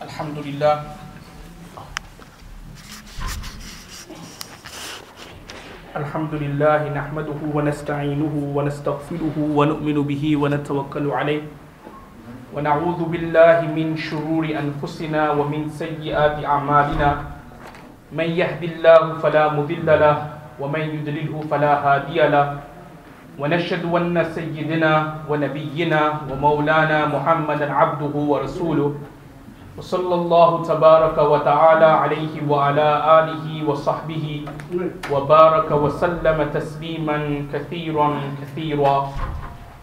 الحمد لله نحمده ونستعينه ونستغفره ونؤمن به ونتوكل عليه ونعوذ بالله من شرور أنفسنا ومن سيئات أعمالنا من يهد الله فلا مضل له ومن يضلله فلا هادي له ونشهد أن سيدنا ونبينا ومولانا محمدا عبده ورسوله وصلى الله تبارك وتعالى عليه وعلى آله وصحبه وبارك وسلم تسليما كثيرا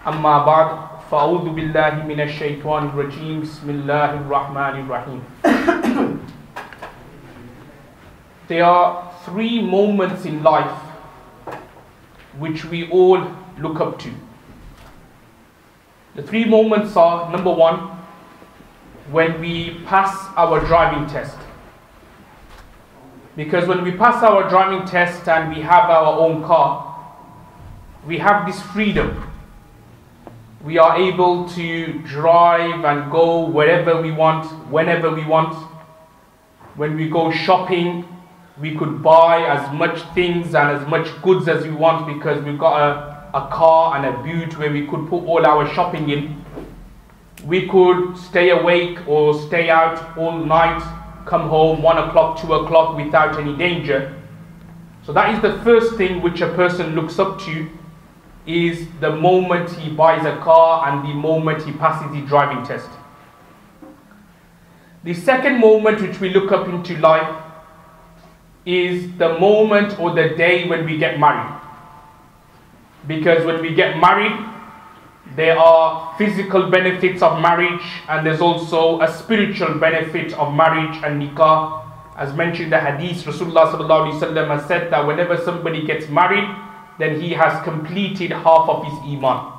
أما بعد فأعوذ بالله من الشيطان الرجيم بسم الله الرحمن الرحيم. There are three moments in life which we all look up to. The three moments are: number one, when we pass our driving test. Because when we pass our driving test and we have our own car, we have this freedom. We are able to drive and go wherever we want, whenever we want. When we go shopping, we could buy as much things and as much goods as we want because we've got a car and a boot where we could put all our shopping in. We could stay awake or stay out all night, come home 1 o'clock, 2 o'clock without any danger. So that is the first thing which a person looks up to, is the moment he buys a car and the moment he passes the driving test. The second moment which we look up into life is the moment or the day when we get married. Because when we get married, there are physical benefits of marriage and there's also a spiritual benefit of marriage and nikah. As mentioned in the hadith, Rasulullah sallallahu alaihi wasallam has said that whenever somebody gets married, then he has completed half of his iman.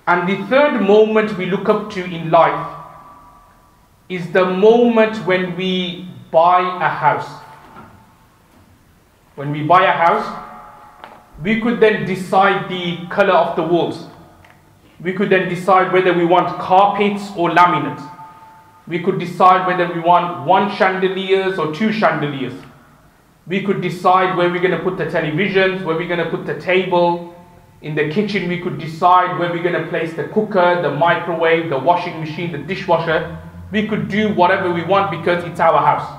And the third moment we look up to in life is the moment when we buy a house. When we buy a house, we could then decide the color of the walls. We could then decide whether we want carpets or laminate. We could decide whether we want 1 chandeliers or 2 chandeliers. We could decide where we're going to put the televisions, where we're going to put the table. In the kitchen, we could decide where we're going to place the cooker, the microwave, the washing machine, the dishwasher. We could do whatever we want because it's our house.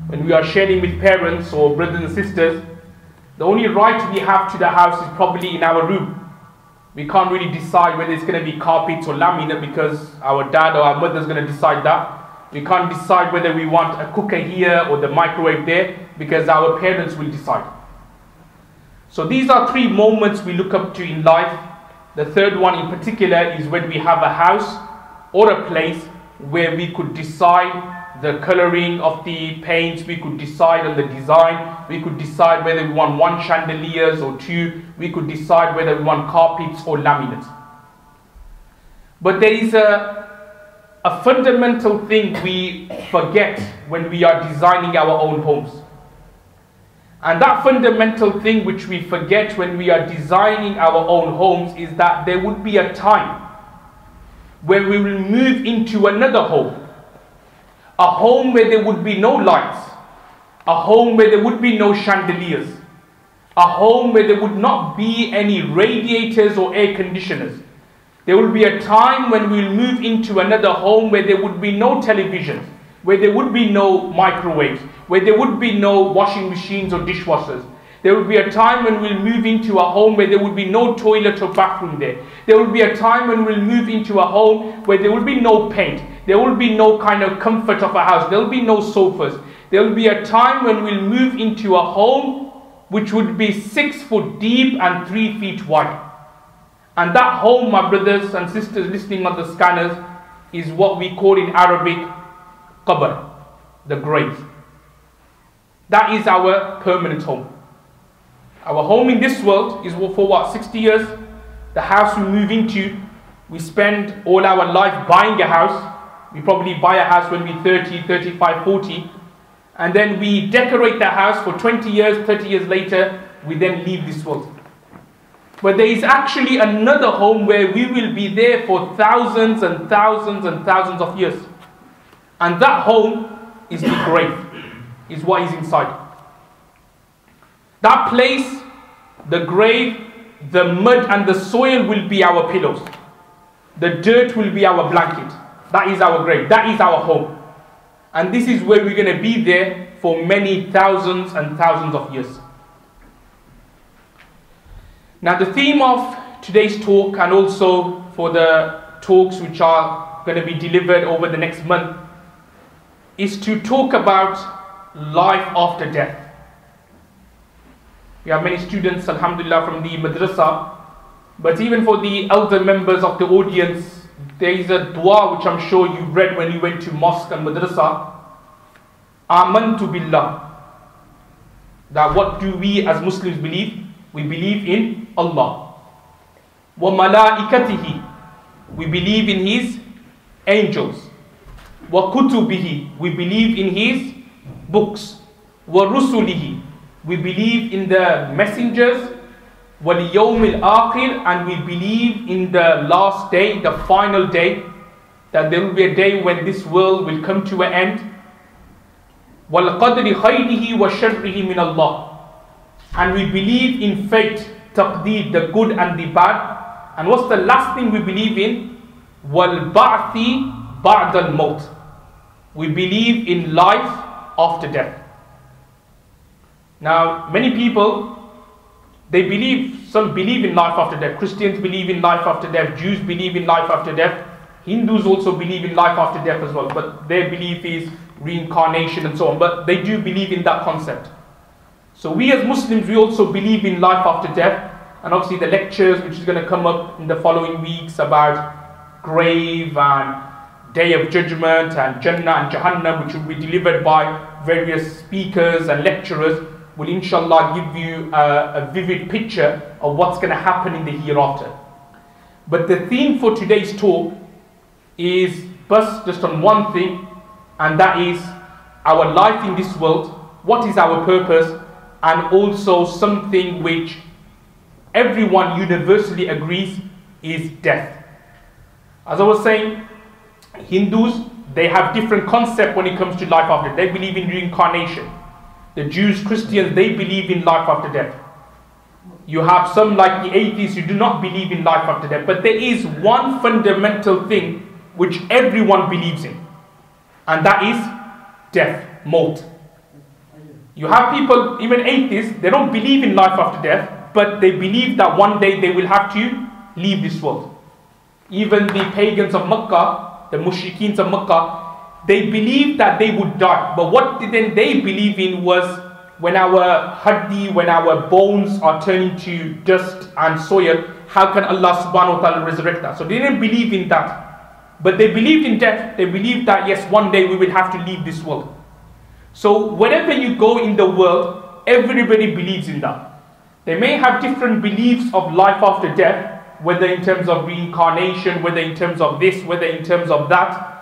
When we are sharing with parents or brothers and sisters, the only right we have to the house is probably in our room. We can't really decide whether it's going to be carpets or laminate because our dad or our mother is going to decide that. We can't decide whether we want a cooker here or the microwave there because our parents will decide. So these are three moments we look up to in life. The third one in particular is when we have a house or a place where we could decide the coloring of the paints, we could decide on the design, we could decide whether we want 1 chandeliers or 2, we could decide whether we want carpets or laminates. But there is a fundamental thing we forget when we are designing our own homes. And that fundamental thing which we forget when we are designing our own homes is that there would be a time where we will move into another home. A home where there would be no lights. A home where there would be no chandeliers. A home where there would not be any radiators or air conditioners. There will be a time when we'll move into another home where there would be no television, where there would be no microwaves, where there would be no washing machines or dishwashers. There will be a time when we'll move into a home where there would be no toilet or bathroom there. There will be a time when we'll move into a home where there will be no paint. There will be no kind of comfort of a house. There will be no sofas. There will be a time when we'll move into a home which would be 6 foot deep and 3 feet wide. And that home, my brothers and sisters listening on the scanners, is what we call in Arabic qabr, the grave. That is our permanent home. Our home in this world is for what, 60 years? The house we move into, we spend all our life buying a house. We probably buy a house when we're 30, 35, 40. And then we decorate the house for 20 years, 30 years later, we then leave this world. But there is actually another home where we will be there for thousands and thousands and thousands of years. And that home is the grave, is what is inside. That place, the grave, the mud and the soil will be our pillows. The dirt will be our blanket. That is our grave. That is our home. And this is where we're going to be there for many thousands and thousands of years. Now the theme of today's talk, and also for the talks which are going to be delivered over the next month, is to talk about life after death. We have many students, alhamdulillah, from the madrasa, but even for the elder members of the audience, there is a dua which I'm sure you read when you went to mosque and madrasa. Amantu billah. That what do we as Muslims believe? We believe in Allah. Wa malaikatihi. We believe in His angels. Wa kutubihi. We believe in His books. Wa rusulihi. We believe in the messengers. Wal yawmil akhir. And we believe in the last day, the final day, that there will be a day when this world will come to an end. Wal qadri khayrihi wa sharrihi min Allah. And we believe in fate, taqdeer, the good and the bad. And what's the last thing we believe in? Wal ba'thi ba'd al maut. We believe in life after death. Now, many people, some believe in life after death. Christians believe in life after death. Jews believe in life after death. Hindus also believe in life after death as well. But their belief is reincarnation and so on. But they do believe in that concept. So we as Muslims, we also believe in life after death. And obviously the lectures which is going to come up in the following weeks about grave and day of judgment and Jannah and Jahannam, which will be delivered by various speakers and lecturers, will inshallah give you a vivid picture of what's going to happen in the hereafter. But the theme for today's talk is just on one thing, and that is our life in this world. What is our purpose? And also something which everyone universally agrees is death. As I was saying, Hindus, they have different concept when it comes to life after death. They believe in reincarnation. The Jews, Christians, they believe in life after death. You have some like the atheists who do not believe in life after death. But there is one fundamental thing which everyone believes in. And that is death, maut. You have people, even atheists, they don't believe in life after death, but they believe that one day they will have to leave this world. Even the pagans of Makkah, the mushrikeens of Makkah, they believed that they would die. But what then they believe in was when our haddi, when our bones are turning to dust and soil, how can Allah subhanahu wa ta'ala resurrect us? So they didn't believe in that. But they believed in death. They believed that yes, one day we will have to leave this world. So wherever you go in the world, everybody believes in that. They may have different beliefs of life after death, whether in terms of reincarnation, whether in terms of this, whether in terms of that.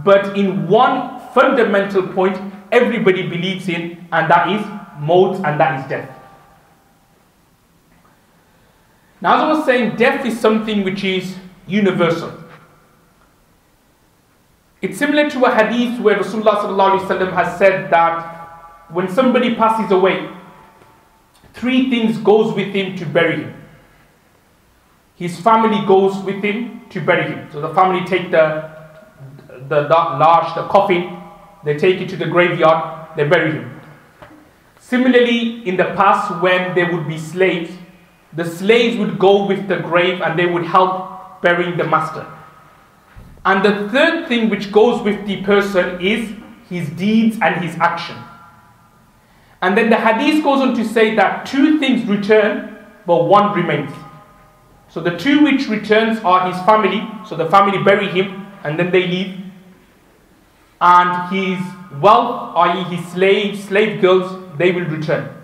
But in one fundamental point, everybody believes in, and that is maut, and that is death. Now, as I was saying, death is something which is universal. It's similar to a hadith where Rasulullah sallallahu alaihi wasallam has said that when somebody passes away, three things goes with him to bury him. His family goes with him to bury him. So the family take the coffin, they take it to the graveyard, they bury him. Similarly, in the past when there would be slaves, the slaves would go with the grave and they would help burying the master. And the third thing which goes with the person is his deeds and his action. And then the hadith goes on to say that two things return, but one remains. So the two which returns are his family, so the family bury him and then they leave. And his wealth, i.e. his slaves, slave girls, they will return.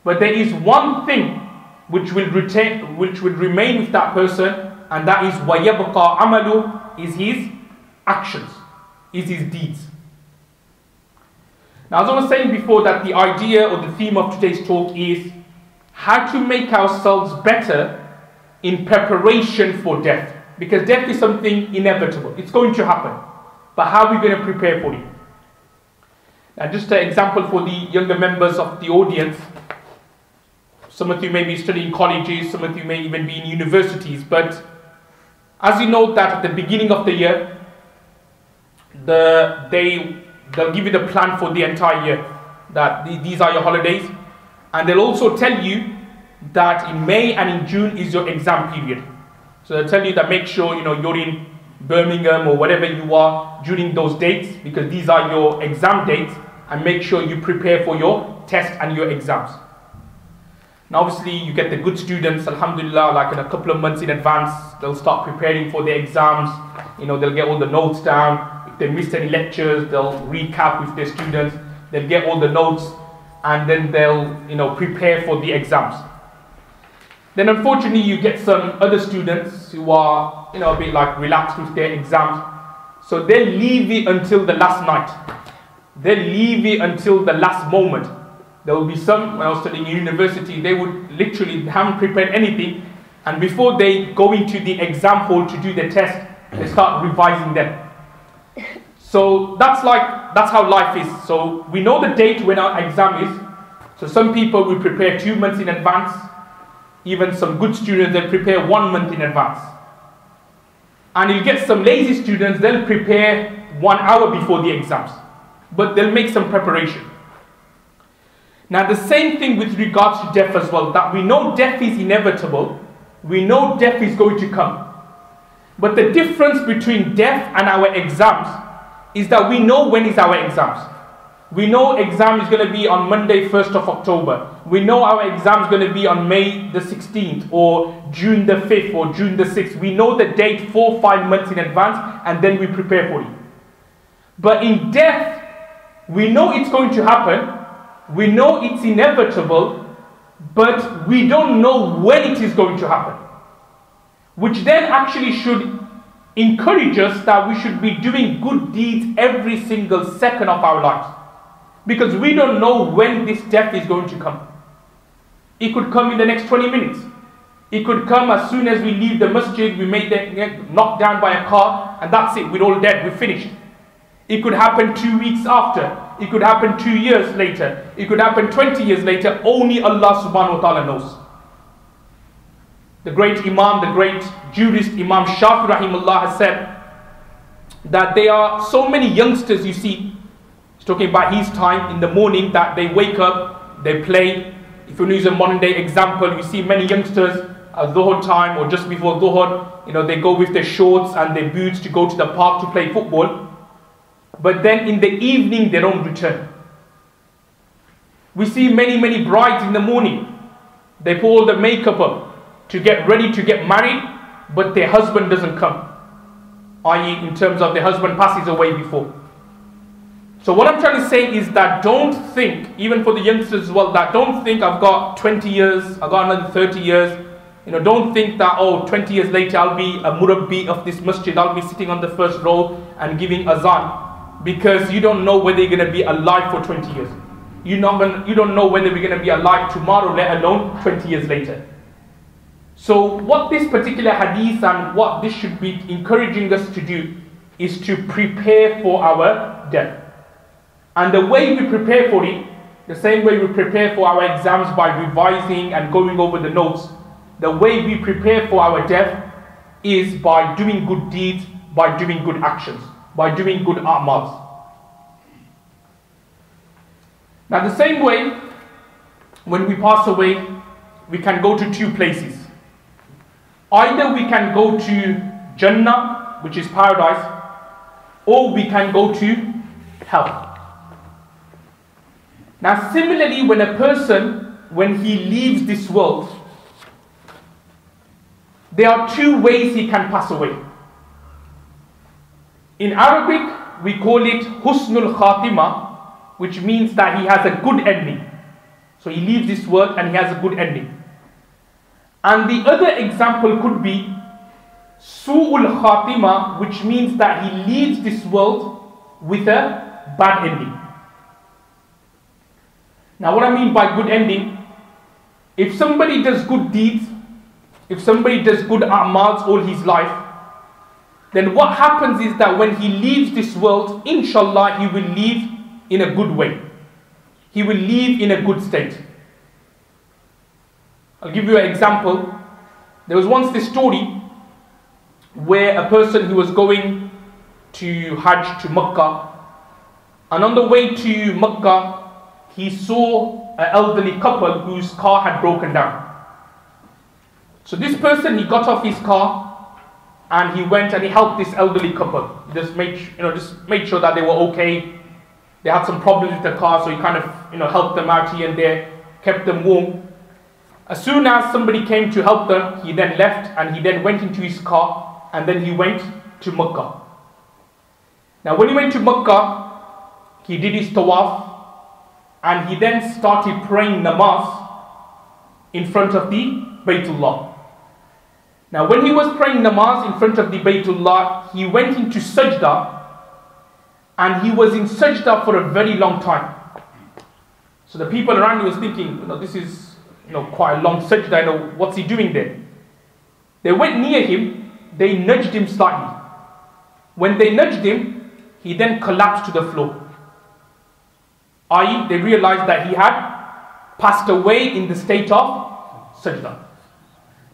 But there is one thing which will remain with that person, and that is وَيَبْقَى عَمَلُهُ, is his actions, is his deeds. Now, as I was saying before, that the idea or the theme of today's talk is how to make ourselves better in preparation for death. Because death is something inevitable. It's going to happen. But how are we going to prepare for it? Now, just an example for the younger members of the audience. Some of you may be studying colleges, some of you may even be in universities. But as you know that at the beginning of the year, they'll give you the plan for the entire year. That these are your holidays. And they'll also tell you that in May and in June is your exam period. So they'll tell you that make sure you're in Birmingham or whatever you are during those dates, because these are your exam dates, and make sure you prepare for your test and your exams. Now obviously you get the good students, alhamdulillah, like in a couple of months in advance, they'll start preparing for their exams. They'll get all the notes down. If they missed any lectures, they'll recap with their students. They'll get all the notes, and then they'll prepare for the exams. Then unfortunately you get some other students who are a bit like relaxed with their exams. So they'll leave it until the last night. They'll leave it until the last moment. There will be some, when I was studying in university, they would literally haven't prepared anything, and before they go into the exam hall to do the test, they start revising them. So that's how life is. So we know the date when our exam is. So some people will prepare 2 months in advance. Even some good students, they'll prepare 1 month in advance. And you'll get some lazy students, they'll prepare 1 hour before the exams. But they'll make some preparation. Now the same thing with regards to death as well, that we know death is inevitable. We know death is going to come. But the difference between death and our exams is that we know when is our exams. We know exam is going to be on Monday 1st of October. We know our exam is going to be on May the 16th or June the 5th or June the 6th. We know the date 4 or 5 months in advance, and then we prepare for it. But in death, we know it's going to happen. We know it's inevitable, but we don't know when it is going to happen. Which then actually should encourage us that we should be doing good deeds every single second of our lives. Because we don't know when this death is going to come. It could come in the next 20 minutes. It could come as soon as we leave the masjid, we may get knocked down by a car, and that's it, we're all dead, we're finished. It could happen 2 weeks after. It could happen 2 years later. It could happen 20 years later. Only Allah subhanahu wa ta'ala knows. The great Imam, the great jurist Imam Shafi rahimahullah has said that there are so many youngsters you see. He's talking about his time in the morning, that they wake up, they play. If you use a modern day example, you see many youngsters at Dhuhr time or just before Dhuhr, they go with their shorts and their boots to go to the park to play football. But then in the evening they don't return. We see many brides in the morning. They put all the makeup up to get ready to get married, but their husband doesn't come. I.e. in terms of their husband passes away before. So what I'm trying to say is that don't think, even for the youngsters as well, that don't think I've got 20 years, I've got another 30 years. Don't think that, 20 years later I'll be a murabbi of this masjid, I'll be sitting on the first row and giving azan. Because you don't know whether you're going to be alive for 20 years. You don't know whether we're going to be alive tomorrow, let alone 20 years later. So what this particular hadith and what this should be encouraging us to do is to prepare for our death. And the way we prepare for it, the same way we prepare for our exams by revising and going over the notes, the way we prepare for our death is by doing good deeds, by doing good actions, by doing good a'mals. Now the same way, when we pass away, we can go to 2 places. Either we can go to Jannah, which is paradise, or we can go to hell. Now similarly, when a person, when he leaves this world, there are 2 ways he can pass away. In Arabic, we call it Husnul Khatima, which means that he has a good ending. So he leaves this world and he has a good ending. And the other example could be Su'ul Khatima, which means that he leaves this world with a bad ending. Now what I mean by good ending, if somebody does good deeds, if somebody does good a'mals all his life, then what happens is that when he leaves this world, inshallah, he will leave in a good way. He will leave in a good state. I'll give you an example. There was once this story where a person who was going to Hajj to Makkah, and on the way to Makkah, he saw an elderly couple whose car had broken down. So this person, he got off his car and he went and he helped this elderly couple. He just made sure that they were okay. They had some problems with the car, so he kind of helped them out here and there, kept them warm. As soon as somebody came to help them, he then left and he then went into his car and then he went to Makkah. Now when he went to Makkah, he did his tawaf and he then started praying namaz in front of the Baytullah. Now when he was praying namaz in front of the Baytullah, he went into sajda and he was in sajda for a very long time. So the people around him was thinking, this is quite a long sajda, what's he doing there? They went near him, they nudged him slightly. When they nudged him, he then collapsed to the floor. i.e., they realized that he had passed away in the state of sajda.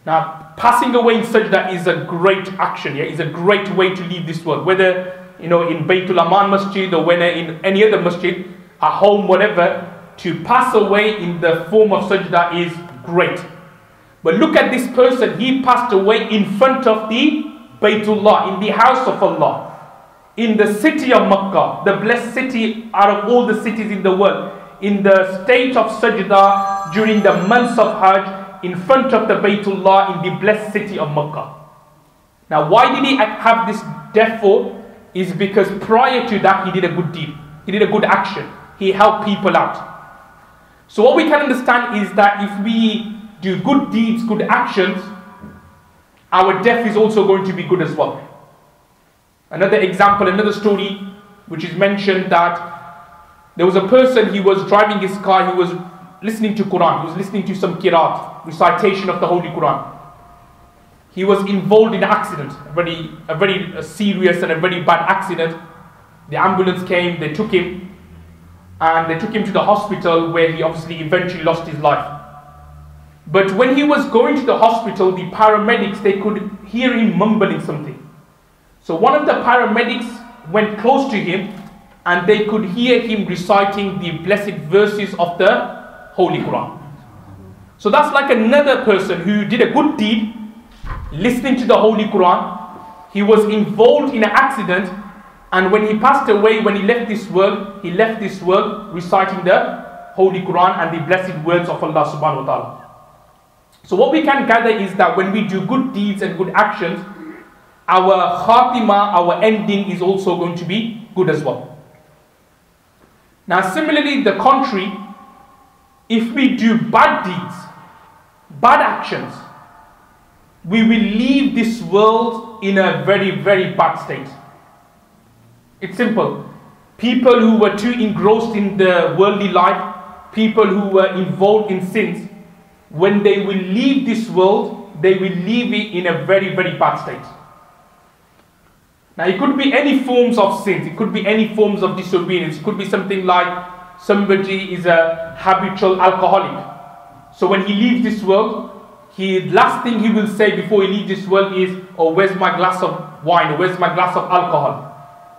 Now, passing away in sajda is a great action, it's a great way to leave this world. Whether in Baytul Aman Masjid or whether in any other masjid, at home, whatever, to pass away in the form of sajda is great. But look at this person, he passed away in front of the Baytullah, in the house of Allah, in the city of Makkah, the blessed city out of all the cities in the world, in the state of sajda during the months of Hajj, in front of the Baytullah in the blessed city of Makkah. Now why did he have this death for? Is because prior to that he did a good deed, he did a good action, he helped people out. So what we can understand is that if we do good deeds, good actions, our death is also going to be good as well. Another example, another story which is mentioned, that there was a person, he was driving his car, he was listening to Quran, he was listening to some qiraat, recitation of the Holy Quran. He was involved in an accident, a very serious and a very bad accident. The ambulance came, they took him, and they took him to the hospital where he obviously eventually lost his life. But when he was going to the hospital, the paramedics, they could hear him mumbling something. So one of the paramedics went close to him and they could hear him reciting the blessed verses of the Holy Quran. So that's like another person who did a good deed, listening to the Holy Quran. He was involved in an accident, and when he passed away, when he left this world reciting the Holy Quran and the blessed words of Allah subhanahu wa ta'ala. So what we can gather is that when we do good deeds and good actions, our khatima, our ending is also going to be good as well. Now similarly, the contrary, if we do bad deeds, bad actions, we will leave this world in a very, very bad state. It's simple. People who were too engrossed in the worldly life, people who were involved in sins, when they will leave this world, they will leave it in a very, very bad state. Now it could be any forms of sins, it could be any forms of disobedience, it could be something like somebody is a habitual alcoholic. So when he leaves this world, last thing he will say before he leaves this world is, oh, where's my glass of wine, or where's my glass of alcohol?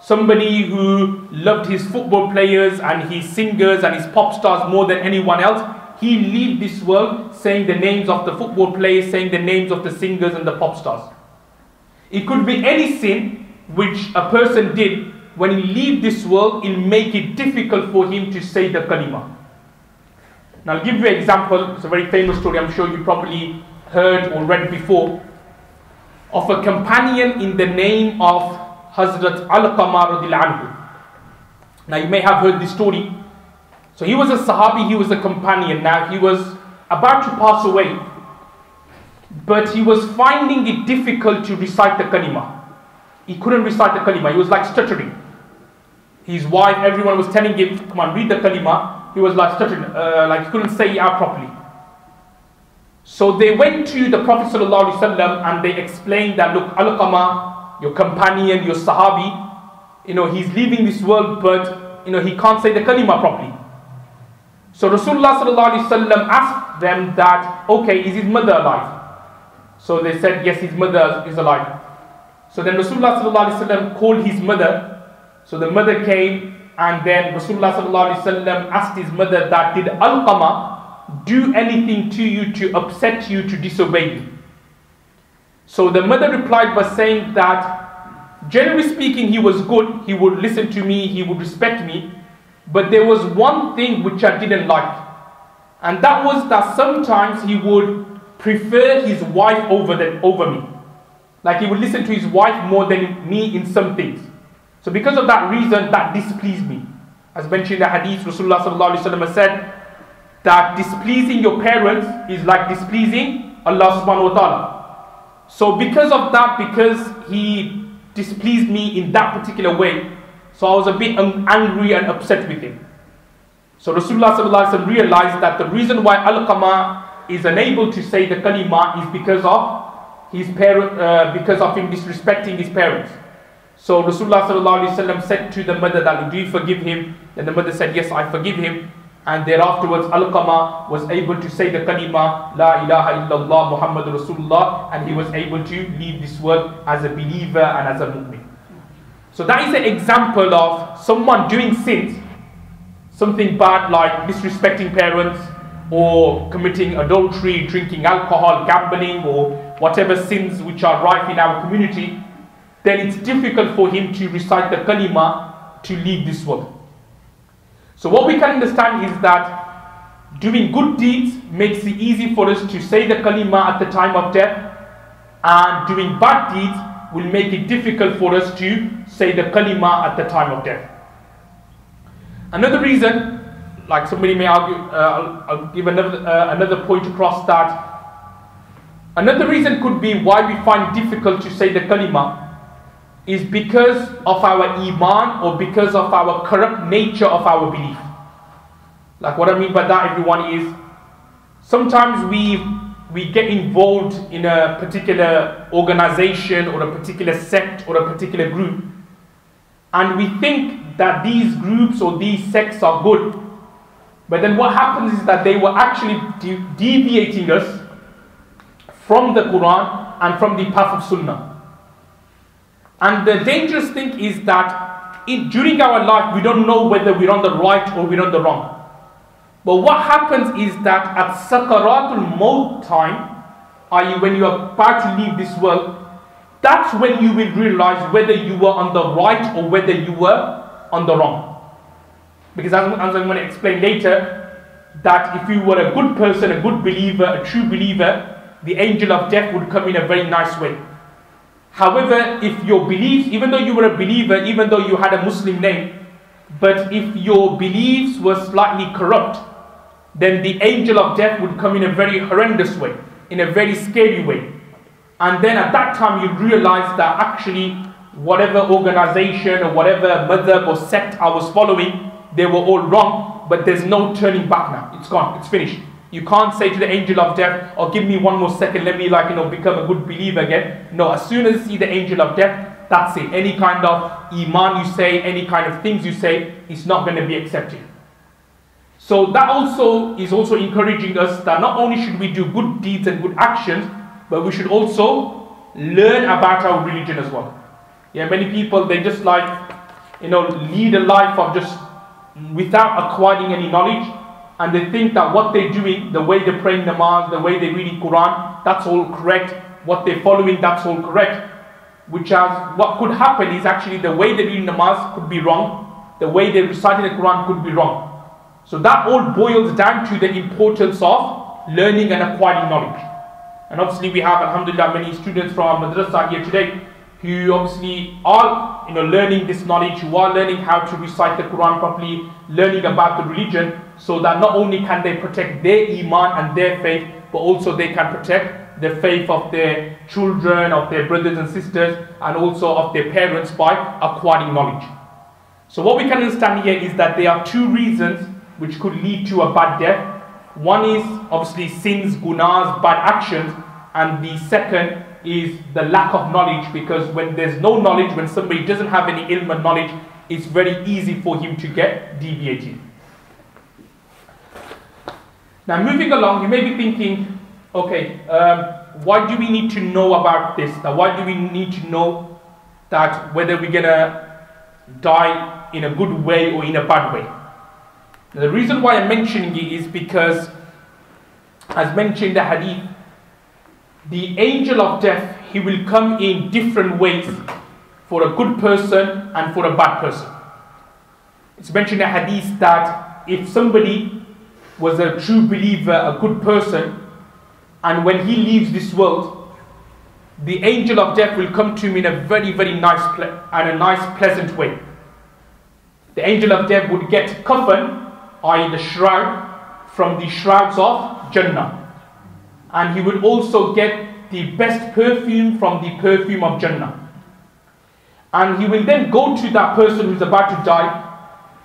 Somebody who loved his football players and his singers and his pop stars more than anyone else, he leaves this world saying the names of the football players, saying the names of the singers and the pop stars. It could be any sin which a person did. When he leaves this world, it'll make it difficult for him to say the kalima. Now I'll give you an example. It's a very famous story, I'm sure you probably heard or read before, of a companion in the name of Hazrat Alqamah radhiyallahu anhu. Now you may have heard this story. So he was a Sahabi, he was a companion. Now he was about to pass away, but he was finding it difficult to recite the kalima. He couldn't recite the kalima, he was like stuttering. His wife, everyone was telling him, come on, read the kalima. He was like stuttering, like he couldn't say it out properly. So they went to the Prophet ﷺ and they explained that, look, Alqamah, your companion, your Sahabi, he's leaving this world, but he can't say the kalima properly. So Rasulullah ﷺ asked them that, okay, is his mother alive? So they said, yes, his mother is alive. So then Rasulullah ﷺ called his mother. So the mother came, and then Rasulullah ﷺ asked his mother that, did Alqamah do anything to you to upset you, to disobey you? So the mother replied by saying that, generally speaking, he was good, he would listen to me, he would respect me, but there was one thing which I didn't like, and that was that sometimes he would prefer his wife over me. Like he would listen to his wife more than me in some things. So because of that reason, that displeased me. As mentioned in the hadith, Rasulullah ﷺ said that displeasing your parents is like displeasing Allah subhanahu wa ta'ala. So because of that, because he displeased me in that particular way, so I was a bit angry and upset with him. So Rasulullah ﷺ realized that the reason why Alqamah is unable to say the kalima is because of his because of him disrespecting his parents. So Rasulullah ﷺ said to the mother that, do you forgive him? And the mother said, yes, I forgive him. And thereafterwards Alqamah was able to say the kalima La ilaha illallah Muhammadur Rasulullah, and he was able to leave this world as a believer and as a mu'min. So that is an example of someone doing sins, something bad like disrespecting parents, or committing adultery, drinking alcohol, gambling, or whatever sins which are rife in our community, then it's difficult for him to recite the kalima to leave this world. So what we can understand is that doing good deeds makes it easy for us to say the kalima at the time of death, and doing bad deeds will make it difficult for us to say the kalima at the time of death. Another reason, like somebody may argue, I'll give another point across that. Another reason could be why we find it difficult to say the kalima is because of our iman, or because of our corrupt nature of our belief. Like what I mean by that, everyone, is sometimes we get involved in a particular organization or a particular sect or a particular group, and we think that these groups or these sects are good. But then what happens is that they were actually deviating us from the Quran and from the path of Sunnah. And the dangerous thing is that during our life, we don't know whether we're on the right or we're on the wrong. But what happens is that at Sakaratul Maut time, i.e. when you are about to leave this world, that's when you will realize whether you were on the right or whether you were on the wrong. Because as I'm going to explain later, that if you were a good person, a good believer, a true believer, the angel of death would come in a very nice way. However, if your beliefs, even though you were a believer, even though you had a Muslim name, but if your beliefs were slightly corrupt, then the angel of death would come in a very horrendous way, in a very scary way. And then at that time you realize that actually whatever organization or whatever madhab or sect I was following, they were all wrong, but there's no turning back now. It's gone, it's finished. You can't say to the angel of death, oh, give me one more second, let me become a good believer again. No, as soon as you see the angel of death, that's it. Any kind of iman you say, any kind of things you say, it's not going to be accepted. So that also is encouraging us that not only should we do good deeds and good actions, but we should also learn about our religion as well. Yeah, many people, they just lead a life of just without acquiring any knowledge, and they think that what they're doing, the way they're praying namaz, the way they're reading Quran, that's all correct. What they're following, that's all correct. What could happen is actually the way they're reading namaz could be wrong. The way they're reciting the Quran could be wrong. So that all boils down to the importance of learning and acquiring knowledge. And obviously we have, alhamdulillah, many students from our madrasa here today who obviously are learning this knowledge, who are learning how to recite the Quran properly, learning about the religion, so that not only can they protect their iman and their faith, but also they can protect the faith of their children, of their brothers and sisters, and also of their parents by acquiring knowledge. So what we can understand here is that there are two reasons which could lead to a bad death. One is obviously sins, gunas, bad actions, and the second is the lack of knowledge, because when there's no knowledge, when somebody doesn't have any ilm and knowledge, it's very easy for him to get deviated. Now moving along, you may be thinking, okay, why do we need to know about this? Now, why do we need to know that whether we're going to die in a good way or in a bad way? Now, the reason why I'm mentioning it is because, as mentioned in the hadith, the angel of death, he will come in different ways for a good person and for a bad person. It's mentioned in the hadith that if somebody was a true believer, a good person, and when he leaves this world, the angel of death will come to him in a very, very nice and a nice, pleasant way. The angel of death would get coffin, i.e. the shroud, from the shrouds of Jannah. And he would also get the best perfume from the perfume of Jannah. And he will then go to that person who's about to die,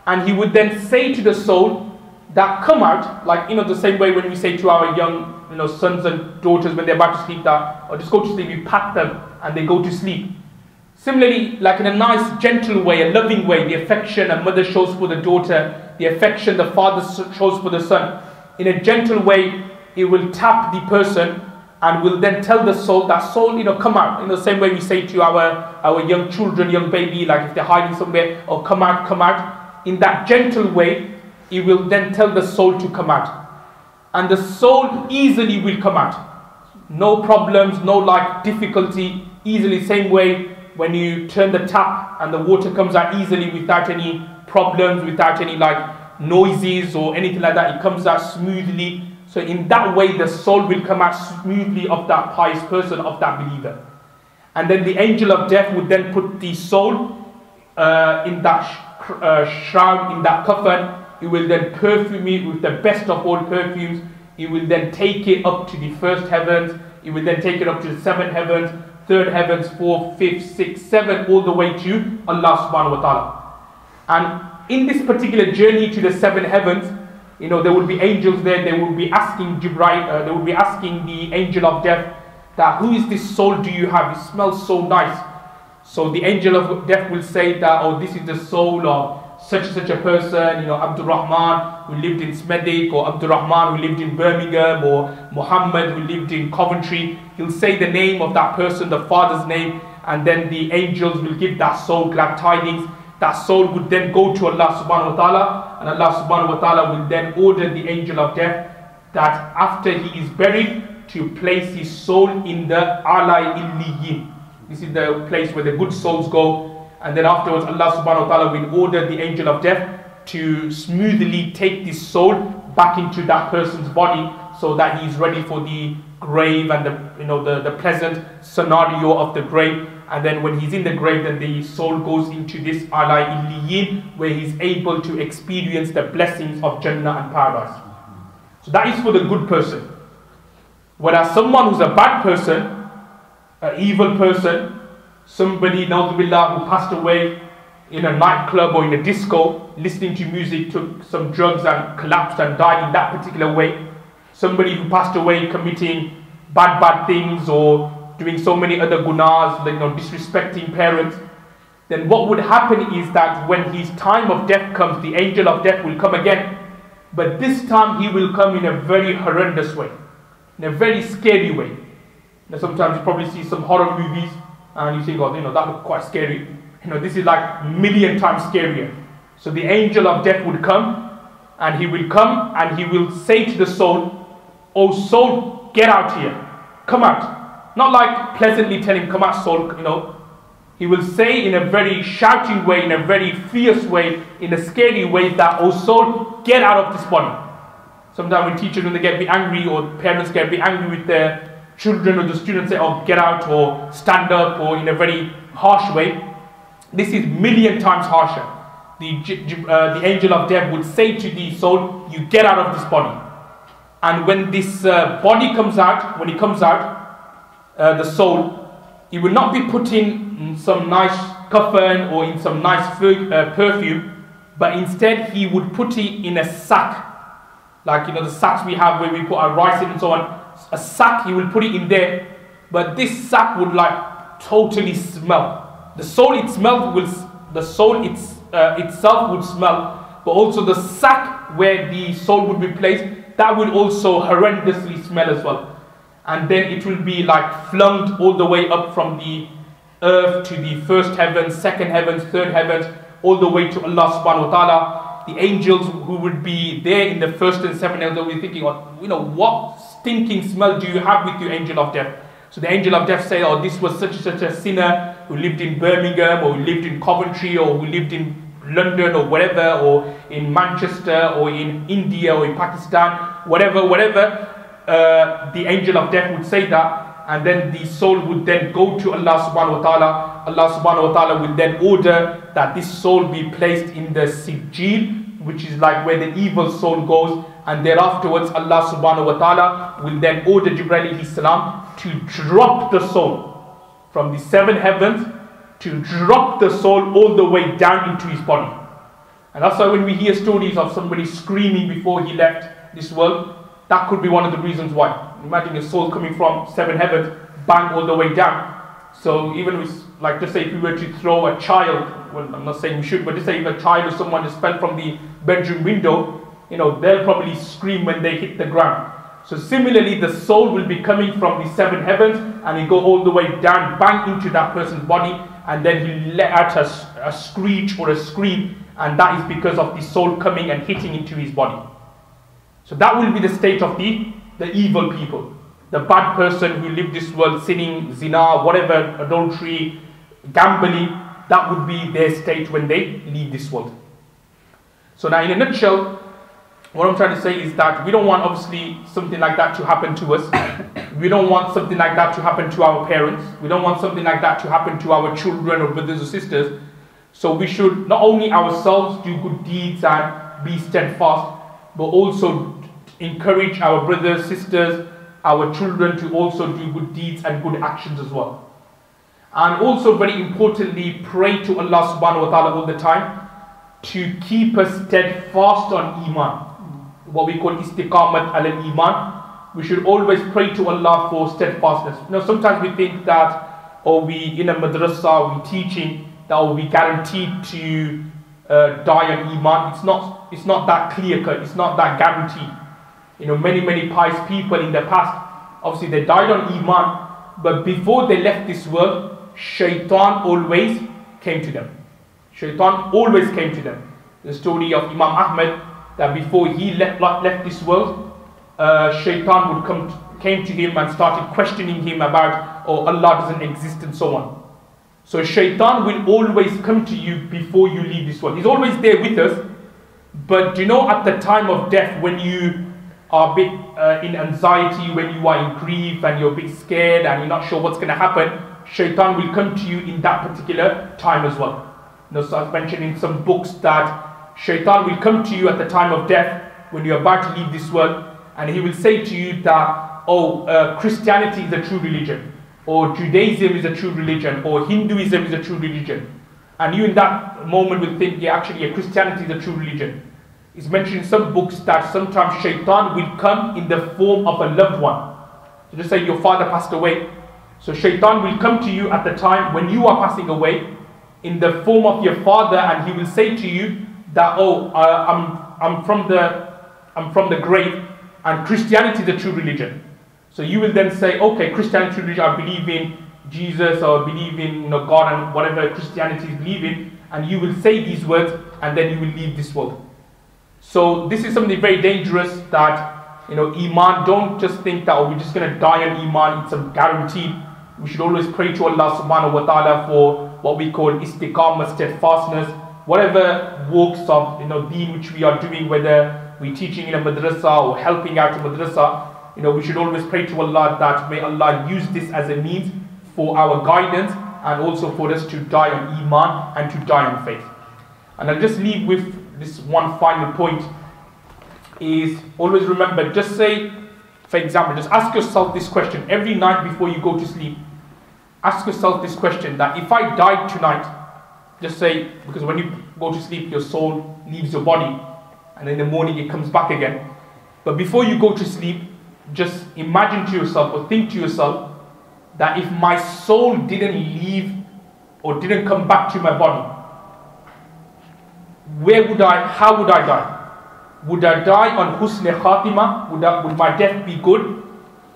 and he would then say to the soul that come out, like, the same way when we say to our young sons and daughters when they're about to sleep that, or just go to sleep, we pat them and they go to sleep. Similarly, like in a nice, gentle way, a loving way, the affection a mother shows for the daughter, the affection the father shows for the son, in a gentle way, he will tap the person and will then tell the soul, that soul, come out. In the same way we say to our young children, young baby, like if they're hiding somewhere, oh, come out, come out. In that gentle way, he will then tell the soul to come out. And the soul easily will come out. No problems, no difficulty, easily. Same way when you turn the tap and the water comes out easily without any problems, without any noises or anything like that. It comes out smoothly. So in that way the soul will come out smoothly of that pious person, of that believer. And then the angel of death would then put the soul in that shroud, in that coffin. He will then perfume it with the best of all perfumes. He will then take it up to the first heavens. He will then take it up to the seventh heavens, third heavens, fourth, fifth, sixth, seventh, all the way to Allah subhanahu wa ta'ala. And in this particular journey to the seven heavens, there will be angels there. They will be asking Jibreel, they will be asking the angel of death that, who is this soul do you have? It smells so nice. So the angel of death will say that, oh, this is the soul of such and such a person, Abdul Rahman who lived in Smethwick, or Abdul Rahman who lived in Birmingham, or Muhammad who lived in Coventry. He'll say the name of that person, the father's name, and then the angels will give that soul glad tidings. That soul would then go to Allah subhanahu wa ta'ala, and Allah subhanahu wa ta'ala will then order the angel of death that after he is buried, to place his soul in the A'la Illiyin. This is the place where the good souls go. And then afterwards Allah subhanahu wa ta'ala will order the angel of death to smoothly take this soul back into that person's body, so that he is ready for the grave and the pleasant scenario of the grave. And then when he's in the grave, then the soul goes into this A'la Illiyin, where he's able to experience the blessings of Jannah and paradise. So that is for the good person. Whereas someone who's a bad person, an evil person, somebody, na'udhu-billah, who passed away in a nightclub or in a disco, listening to music, took some drugs and collapsed and died in that particular way. Somebody who passed away committing bad things or doing so many other gunas, disrespecting parents. Then what would happen is that when his time of death comes, the angel of death will come again. But this time he will come in a very horrendous way, in a very scary way. Now sometimes you probably see some horror movies, and you think, oh, that looked quite scary. This is like a million times scarier. So the angel of death would come, and he will come and he will say to the soul, oh soul, get out here, come out. Not like pleasantly tell him, come out soul, He will say in a very shouting way, in a very fierce way, in a scary way that, oh soul, get out of this body. Sometimes when teachers, when they get a bit angry, or parents get a bit angry with their children, or the students say, oh, get out, or stand up, or in a very harsh way. This is million times harsher. The angel of death would say to the soul, you get out of this body. And when this body comes out, when it comes out, the soul, he will not be put in some nice coffin or in some nice perfume, but instead he would put it in a sack, like the sacks we have where we put our rice in and so on. A sack, he will put it in there, but this sack would like totally smell. The soul itself would smell, but also the sack where the soul would be placed, that will also horrendously smell as well. And then it will be like flung all the way up from the earth to the first heavens, second heavens, third heavens, all the way to Allah subhanahu wa ta'ala. The angels who would be there in the first and seventh heavens will be thinking, what stinking smell do you have with you, angel of death? So the angel of death say, oh, this was such and such a sinner who lived in Birmingham, or who lived in Coventry, or who lived in London, or whatever, or in Manchester, or in India, or in Pakistan, whatever. The angel of death would say that, and then the soul would then go to Allah subhanahu wa ta'ala. Allah subhanahu wa ta'ala will then order that this soul be placed in the Sijil, which is like where the evil soul goes, and thereafterwards Allah subhanahu wa ta'ala will then order Jibreel alayhi salam to drop the soul from the seven heavens, to drop the soul all the way down into his body. And that's why when we hear stories of somebody screaming before he left this world, that could be one of the reasons why. Imagine a soul coming from seven heavens, bang, all the way down. So even with, like, just say if we were to throw a child, well, I'm not saying we should, but just say if a child or someone just fell from the bedroom window, they'll probably scream when they hit the ground. So similarly, the soul will be coming from the seven heavens, and it go all the way down, bang into that person's body, and then he'll let out a screech or a scream, and that is because of the soul coming and hitting into his body. So that will be the state of the evil people. The bad person who lived this world sinning, zina, whatever, adultery, gambling, that would be their state when they leave this world. So now in a nutshell, what I'm trying to say is that we don't want obviously something like that to happen to us. We don't want something like that to happen to our parents. We don't want something like that to happen to our children or brothers or sisters. So we should not only ourselves do good deeds and be steadfast, but also encourage our brothers, sisters, our children to also do good deeds and good actions as well. And also very importantly, pray to Allah subhanahu wa ta'ala all the time to keep us steadfast on Iman. What we call istiqamat al-Iman. We should always pray to Allah for steadfastness. Sometimes we think that, we in a madrasa, we teaching, that we guaranteed to die on Iman. It's not that clear cut, it's not that guaranteed. Many pious people in the past, obviously they died on Iman, but before they left this world, Shaitan always came to them. Shaitan always came to them. The story of Imam Ahmad, that before he left this world, Shaitan came to him and started questioning him about, Allah doesn't exist and so on. So Shaitan will always come to you before you leave this world. He's always there with us, but at the time of death, when you are a bit in anxiety, when you are in grief and you're a bit scared and you're not sure what's going to happen, Shaitan will come to you in that particular time as well. So I've mentioned in some books that Shaitan will come to you at the time of death when you're about to leave this world, and he will say to you that, Christianity is a true religion, or Judaism is a true religion, or Hinduism is a true religion. And you in that moment will think, actually, Christianity is a true religion. It's mentioned in some books that sometimes Shaitan will come in the form of a loved one. So just say your father passed away. So Shaitan will come to you at the time when you are passing away in the form of your father, and he will say to you that, I'm from the grave, and Christianity is a true religion. So you will then say, okay, Christianity religion, I believe in Jesus, or believe in God, and whatever Christianity is believing, and you will say these words, and then you will leave this world. So this is something very dangerous, that Iman, don't just think that we're just going to die on Iman, it's a guarantee. We should always pray to Allah subhanahu wa ta'ala for what we call istiqamah, steadfastness, whatever walks of deen which we are doing, whether we're teaching in a madrasa or helping out a madrasa, we should always pray to Allah that may Allah use this as a means for our guidance, and also for us to die on Iman and to die on faith. And I'll just leave with this one final point, is always remember, just say, for example, just ask yourself this question every night before you go to sleep. Ask yourself this question, that if I died tonight, just say, because when you go to sleep, your soul leaves your body, and in the morning it comes back again. But before you go to sleep, just imagine to yourself or think to yourself that if my soul didn't leave or didn't come back to my body, how would I die? Would I die on husn khatima? Would my death be good,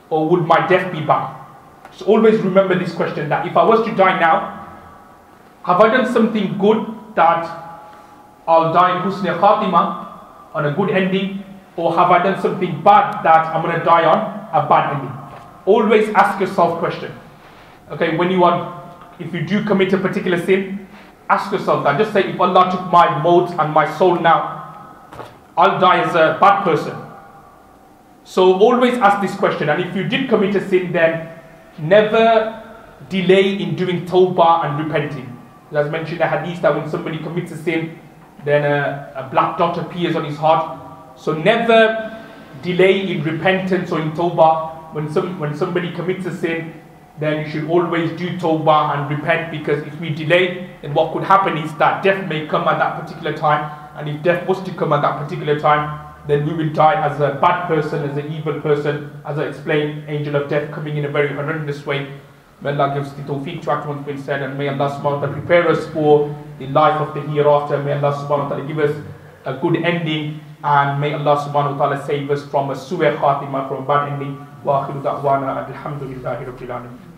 or would my death be bad? So always remember this question, that if I was to die now, have I done something good that I'll die in husn khatima, on a good ending, or have I done something bad that I'm going to die on a bad ending? Always ask yourself question. Okay, if you do commit a particular sin, ask yourself that. Just say, if Allah took my maut and my soul now, I'll die as a bad person. So always ask this question. And if you did commit a sin, then never delay in doing tawbah and repenting. As mentioned in the hadith, that when somebody commits a sin, then a black dot appears on his heart. So never delay in repentance or in tawbah. When somebody commits a sin, then you should always do tawbah and repent, because if we delay, then what could happen is that death may come at that particular time. And if death was to come at that particular time, then we will die as a bad person, as an evil person. As I explained, angel of death coming in a very horrendous way. May Allah give us the tawfiq to act what's been said, and may Allah subhanahu wa ta'ala prepare us for the life of the hereafter. May Allah subhanahu wa ta'ala give us a good ending, and may Allah subhanahu wa ta'ala save us from a su'a khatima, from a bad ending. Wa akhiru da'wana alhamdulillahi rabbil alamin.